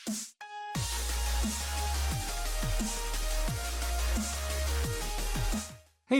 Hey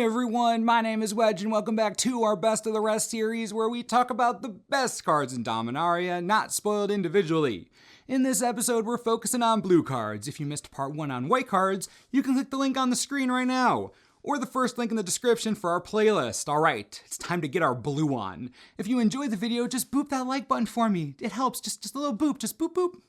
everyone, my name is Wedge and welcome back to our Best of the Rest series where we talk about the best cards in Dominaria, not spoiled individually. In this episode, we're focusing on blue cards. If you missed part 1 on white cards, you can click the link on the screen right now, or the first link in the description for our playlist. Alright, it's time to get our blue on. If you enjoyed the video, just boop that like button for me. It helps, just a little boop, just boop boop.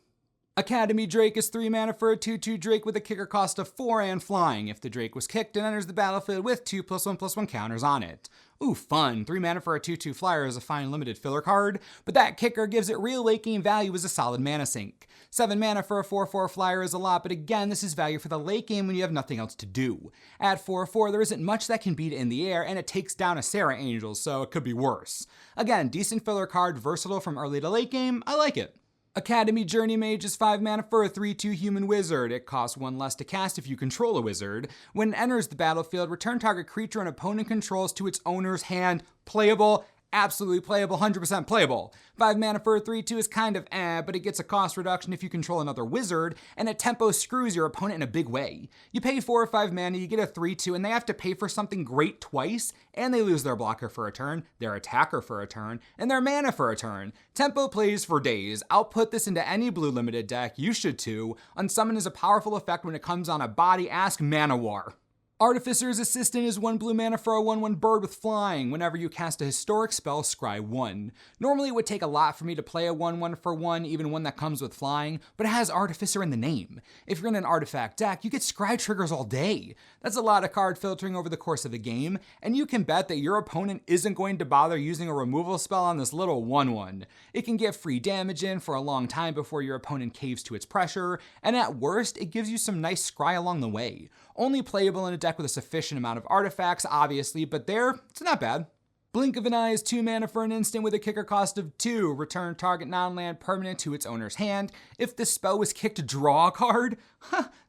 Academy Drake is 3 mana for a 2/2 Drake with a kicker cost of 4 and flying. If the Drake was kicked, it enters the battlefield with 2+1/+1 counters on it. Ooh, fun. 3 mana for a 2/2 flyer is a fine limited filler card, but that kicker gives it real late game value as a solid mana sink. 7 mana for a 4/4 flyer is a lot, but again, this is value for the late game when you have nothing else to do. At 4/4, there isn't much that can beat it in the air, and it takes down a Sarah Angel, so it could be worse. Again, decent filler card, versatile from early to late game, I like it. Academy Journey Mage is 5 mana for a 3/2 human wizard. It costs 1 less to cast if you control a wizard. When it enters the battlefield, return target creature an opponent controls to its owner's hand. Playable. Absolutely playable, 100% playable. 5 mana for a 3/2 is kind of but it gets a cost reduction if you control another wizard, and it tempo screws your opponent in a big way. You pay 4 or 5 mana, you get a 3/2, and they have to pay for something great twice, and they lose their blocker for a turn, their attacker for a turn, and their mana for a turn. Tempo plays for days. I'll put this into any blue limited deck, you should too. Unsummon is a powerful effect when it comes on a body, ask Mana War. Artificer's Assistant is 1 blue mana for a 1/1 bird with flying. Whenever you cast a historic spell, scry 1. Normally it would take a lot for me to play a 1/1 for 1, even one that comes with flying, but it has Artificer in the name. If you're in an artifact deck, you get scry triggers all day. That's a lot of card filtering over the course of the game, and you can bet that your opponent isn't going to bother using a removal spell on this little 1/1. It can get free damage in for a long time before your opponent caves to its pressure, and at worst, it gives you some nice scry along the way. Only playable in a deck with a sufficient amount of artifacts, obviously, but it's not bad. Blink of an Eye is 2 mana for an instant with a kicker cost of 2. Return target non-land permanent to its owner's hand. If the spell was kicked, draw a card?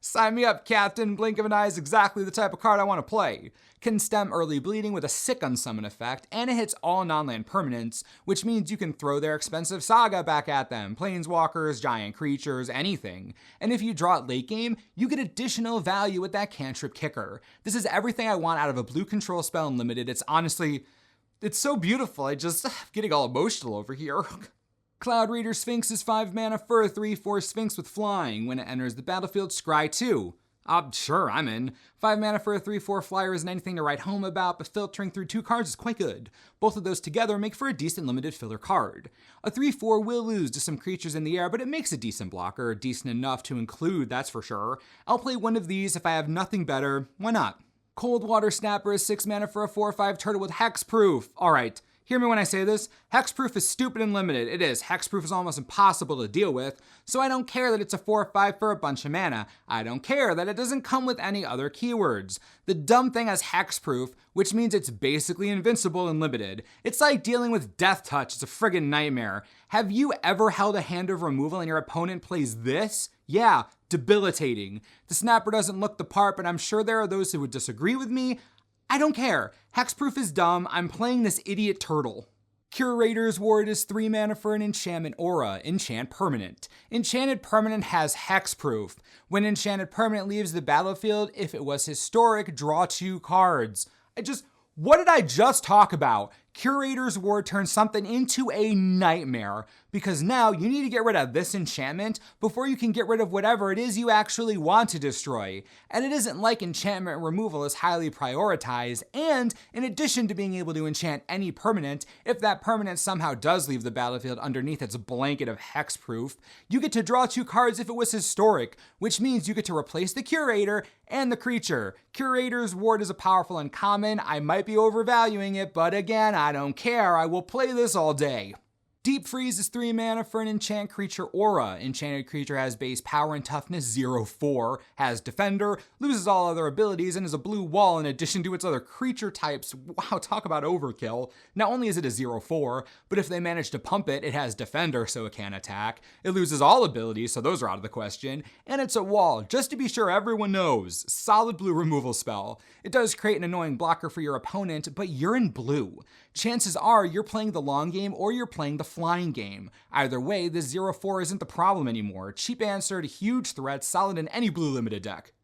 Sign me up, Captain. Blink of an Eye is exactly the type of card I want to play. Can stem early bleeding with a sick unsummon effect, and it hits all non-land permanents, which means you can throw their expensive saga back at them. Planeswalkers, giant creatures, anything. And if you draw it late game, you get additional value with that cantrip kicker. This is everything I want out of a blue control spell in limited. It's so beautiful, I'm getting all emotional over here. Cloud Reader Sphinx is 5 mana for a 3/4 Sphinx with flying. When it enters the battlefield, scry 2. Sure, I'm in. 5 mana for a 3/4 flyer isn't anything to write home about, but filtering through 2 cards is quite good. Both of those together make for a decent limited filler card. A 3/4 will lose to some creatures in the air, but it makes a decent blocker, decent enough to include, that's for sure. I'll play one of these if I have nothing better, why not? Cold Water Snapper is 6 mana for a 4/5 turtle with hexproof. Alright, hear me when I say this. Hexproof is stupid and limited. It is. Hexproof is almost impossible to deal with, so I don't care that it's a 4/5 for a bunch of mana. I don't care that it doesn't come with any other keywords. The dumb thing has hexproof, which means it's basically invincible and limited. It's like dealing with Death Touch. It's a friggin' nightmare. Have you ever held a hand of removal and your opponent plays this? Yeah, debilitating. The snapper doesn't look the part, but I'm sure there are those who would disagree with me. I don't care. Hexproof is dumb. I'm playing this idiot turtle. Curator's Ward is 3 mana for an enchantment aura, enchant permanent. Enchanted permanent has hexproof. When enchanted permanent leaves the battlefield, if it was historic, draw 2 cards. What did I just talk about? Curator's Ward turns something into a nightmare, because now you need to get rid of this enchantment before you can get rid of whatever it is you actually want to destroy. And it isn't like enchantment removal is highly prioritized, and in addition to being able to enchant any permanent, if that permanent somehow does leave the battlefield underneath its blanket of hexproof, you get to draw 2 cards if it was historic, which means you get to replace the Curator and the creature. Curator's Ward is a powerful uncommon. I might be overvaluing it, but again, I don't care. I will play this all day. Deep Freeze is 3 mana for an enchant creature aura. Enchanted creature has base power and toughness 0/4, has defender, loses all other abilities, and is a blue wall in addition to its other creature types. Wow, talk about overkill. Not only is it a 0/4, but if they manage to pump it, it has defender so it can attack. It loses all abilities, so those are out of the question. And it's a wall, just to be sure everyone knows. Solid blue removal spell. It does create an annoying blocker for your opponent, but you're in blue. Chances are you're playing the long game or you're playing the flying game. Either way, this 0-4 isn't the problem anymore. Cheap answer to huge threats, solid in any blue limited deck.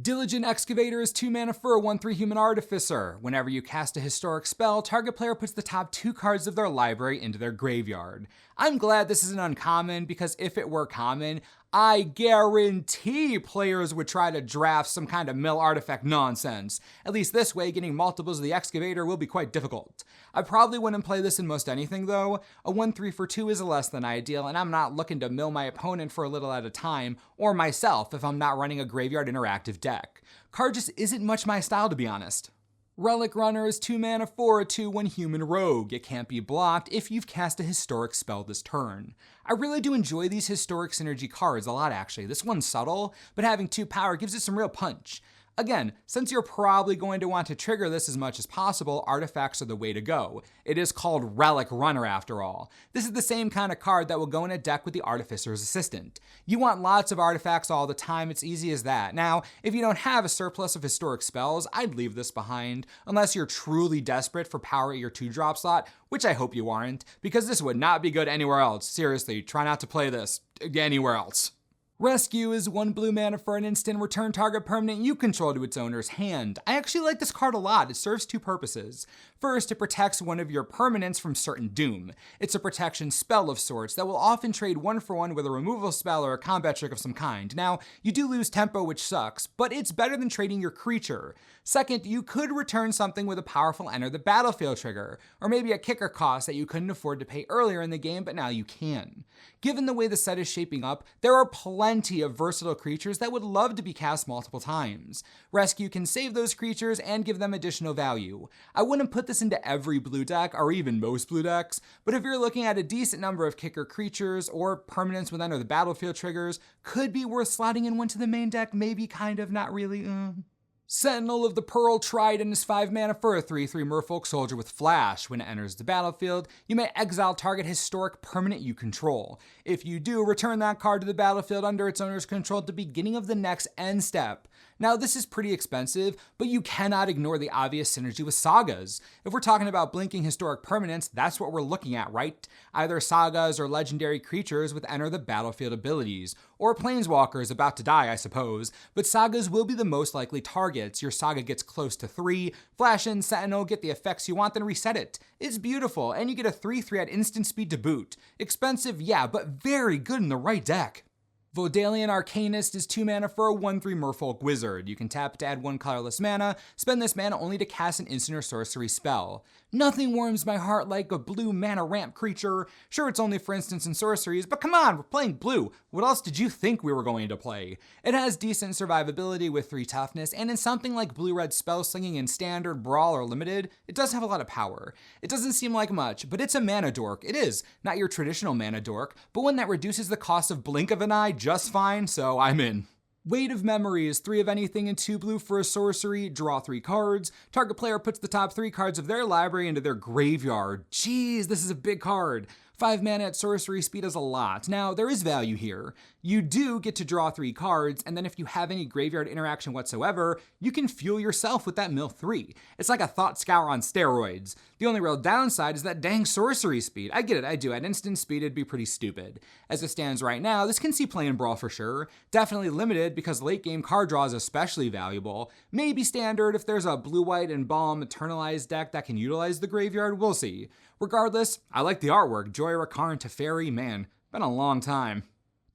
Diligent Excavator is 2 mana for a 1/3 Human Artificer. Whenever you cast a historic spell, target player puts the top 2 cards of their library into their graveyard. I'm glad this isn't uncommon, because if it were common, I guarantee players would try to draft some kind of mill artifact nonsense. At least this way, getting multiples of the Excavator will be quite difficult. I probably wouldn't play this in most anything though. A 1/3 for 2 is less than ideal, and I'm not looking to mill my opponent for a little at a time, or myself if I'm not running a graveyard interactive deck. Card just isn't much my style, to be honest. Relic Runner is 2 mana for a 2/1 human rogue. It can't be blocked if you've cast a historic spell this turn. I really do enjoy these historic synergy cards a lot actually. This one's subtle, but having 2 power gives it some real punch. Again, since you're probably going to want to trigger this as much as possible, artifacts are the way to go. It is called Relic Runner after all. This is the same kind of card that will go in a deck with the Artificer's Assistant. You want lots of artifacts all the time, it's easy as that. Now, if you don't have a surplus of historic spells, I'd leave this behind, unless you're truly desperate for power at your 2-drop slot, which I hope you aren't, because this would not be good anywhere else. Seriously, try not to play this anywhere else. Rescue is 1 blue mana for an instant, return target permanent you control to its owner's hand. I actually like this card a lot. It serves 2 purposes. First, it protects one of your permanents from certain doom. It's a protection spell of sorts that will often trade 1-for-1 with a removal spell or a combat trick of some kind. Now, you do lose tempo, which sucks, but it's better than trading your creature. Second, you could return something with a powerful enter the battlefield trigger, or maybe a kicker cost that you couldn't afford to pay earlier in the game, but now you can. Given the way the set is shaping up, there are plenty of versatile creatures that would love to be cast multiple times. Rescue can save those creatures and give them additional value. I wouldn't put this into every blue deck, or even most blue decks, but if you're looking at a decent number of kicker creatures, or permanents with enter the battlefield triggers, could be worth slotting in one to the main deck, maybe kind of, not really. Sentinel of the Pearl Trident is 5 mana for a 3/3 Merfolk Soldier with Flash. When it enters the battlefield, you may exile target historic permanent you control. If you do, return that card to the battlefield under its owner's control at the beginning of the next end step. Now, this is pretty expensive, but you cannot ignore the obvious synergy with sagas. If we're talking about blinking historic permanents, that's what we're looking at, right? Either sagas or legendary creatures with enter the battlefield abilities, or planeswalkers about to die, I suppose, but sagas will be the most likely targets. Your saga gets close to 3, flash in Sentinel, get the effects you want, then reset it. It's beautiful, and you get a 3/3 at instant speed to boot. Expensive, yeah, but very good in the right deck. Vodalian Arcanist is 2 mana for a 1/3 Merfolk Wizard. You can tap to add 1 colorless mana, spend this mana only to cast an instant or sorcery spell. Nothing warms my heart like a blue mana ramp creature. Sure, it's only for instants and sorceries, but come on, we're playing blue. What else did you think we were going to play? It has decent survivability with 3 toughness, and in something like blue-red spell slinging in standard, brawl, or limited, it does have a lot of power. It doesn't seem like much, but it's a mana dork. It is, not your traditional mana dork, but one that reduces the cost of blink of an eye just fine, so I'm in. Weight of Memory is 3 of anything and 2 blue for a sorcery, draw 3 cards. Target player puts the top 3 cards of their library into their graveyard. Jeez, this is a big card. 5 mana at sorcery speed is a lot. Now, there is value here. You do get to draw 3 cards, and then if you have any graveyard interaction whatsoever, you can fuel yourself with that mill 3. It's like a Thought Scour on steroids. The only real downside is that dang sorcery speed. I get it, I do. At instant speed, it'd be pretty stupid. As it stands right now, this can see play in Brawl for sure. Definitely limited because late game card draw is especially valuable. Maybe standard if there's a blue-white and Balm Eternalized deck that can utilize the graveyard, we'll see. Regardless, I like the artwork. Joy Rakarn Teferi, man, been a long time.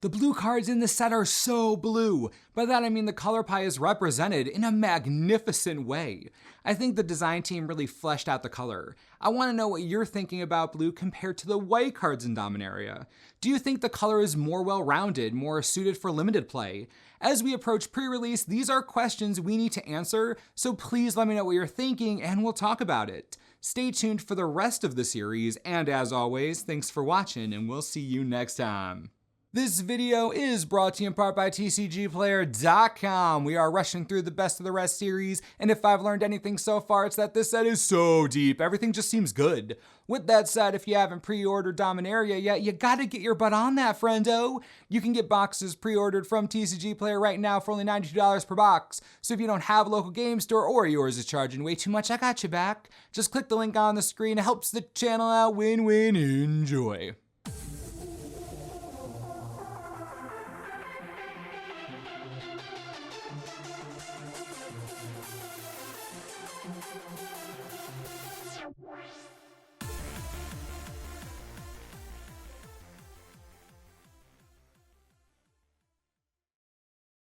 The blue cards in this set are so blue. By that I mean the color pie is represented in a magnificent way. I think the design team really fleshed out the color. I want to know what you're thinking about blue compared to the white cards in Dominaria. Do you think the color is more well-rounded, more suited for limited play? As we approach pre-release, these are questions we need to answer, so please let me know what you're thinking and we'll talk about it. Stay tuned for the rest of the series, and as always, thanks for watching, and we'll see you next time. This video is brought to you in part by TCGplayer.com. We are rushing through the Best of the Rest series, and if I've learned anything so far, it's that this set is so deep. Everything just seems good. With that said, if you haven't pre-ordered Dominaria yet, you gotta get your butt on that, friendo. You can get boxes pre-ordered from TCG Player right now for only $92 per box. So if you don't have a local game store or yours is charging way too much, I got you back. Just click the link on the screen. It helps the channel out. Win-win. Enjoy.